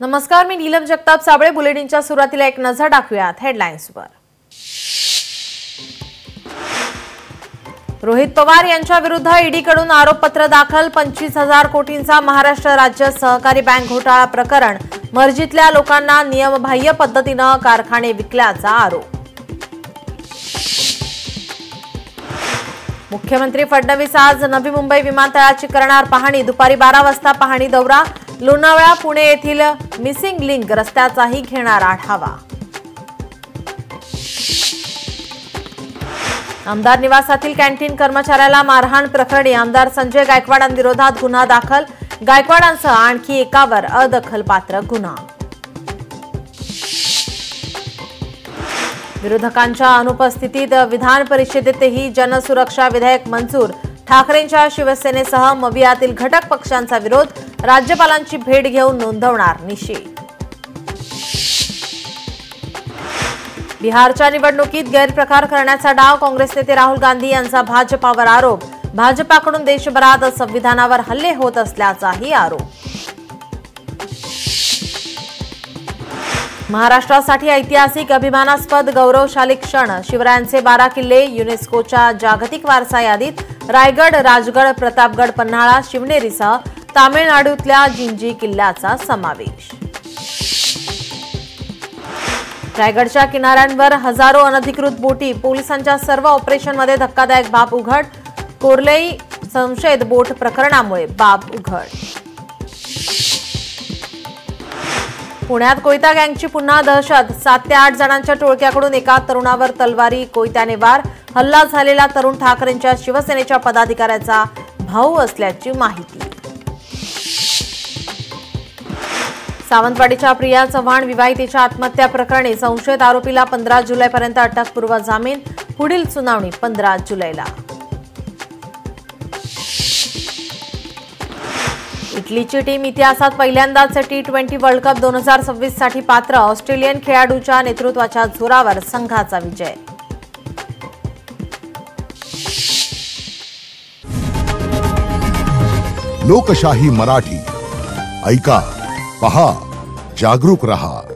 नमस्कार, मी नीलम जगताप साबळे. बुलेटिनच्या सुरुवातीला एक नजर टाकूयात हेडलाईन्सवर. रोहित पवार यांच्या विरुद्ध ईडीकडून आरोपपत्र दाखल. 25,000 कोटींचा महाराष्ट्र राज्य सहकारी बँक घोटाळा प्रकरण. मर्जीतल्या लोकांना नियमबाह्य पद्धतीने कारखाने विकल्याचा आरोप. मुख्यमंत्री फडणवीस आज नवी मुंबई विमानतळाची करणार पाहणी. दुपारी 12 वाजता पाहणी दौरा. लोणावळा पुणे येथील मिसिंग लिंक रस्त्याचाही घेणार आढावा. आमदार निवासातील कॅन्टीन कर्मचाऱ्याला मारहाण प्रकरणी आमदार संजय गायकवाडांविरोधात गुन्हा दाखल. गायकवाडांसह आणखी एकावर अदखलपात्र गुन्हा. विरोधकांच्या अनुपस्थितीत विधान परिषदेतही जनसुरक्षा विधेयक मंजूर. ठाकरेंच्या शिवसेनेसह मवियातील घटक पक्षांचा विरोध. राज्यपालांची भेट घेऊन नोंदवणार निषेध. बिहारच्या निवडणुकीत गैरप्रकार करण्याचा डाव. काँग्रेस नेते राहुल गांधी यांचा भाजपावर आरोप. भाजपाकडून देशभरात संविधानावर हल्ले होत असल्याचाही आरोप. महाराष्ट्रासाठी ऐतिहासिक अभिमानास्पद गौरवशाली क्षण. शिवरायांचे 12 किल्ले युनेस्कोच्या जागतिक वारसा यादीत. रायगड, राजगड, प्रतापगड, पन्हाळा, शिवनेरीसह तामिळनाडूतल्या जिंजी किल्ल्याचा समावेश. रायगडच्या किनाऱ्यांवर हजारो अनधिकृत बोटी. पोलिसांच्या सर्व ऑपरेशनमध्ये धक्कादायक बाब उघड. कोर्लई संशयित बोट प्रकरणामुळे बाब उघड. पुण्यात कोयता गँगची पुन्हा दहशत. 7 ते 8 जणांच्या टोळक्याकडून एका तरुणावर तलवारी, कोयत्याने वार. हल्ला झालेला तरुण ठाकरेंच्या शिवसेनेच्या पदाधिकाऱ्याचा भाऊ असल्याची माहिती. सावंतवाडीच्या प्रिया चव्हाण विवाहितेच्या आत्महत्या प्रकरणी संशयित आरोपीला 15 जुलैपर्यंत अटकपूर्व जामीन. पुढील सुनावणी 15 जुलैला. इटलीची टीम इतिहासात पहिल्यांदाच T20 वर्ल्ड कप 2026 साठी पात्र. ऑस्ट्रेलियन खेळाडूच्या नेतृत्वाच्या जोरावर संघाचा विजय. लोकशाही मराठी ऐका, पहा, जागरूक रहा.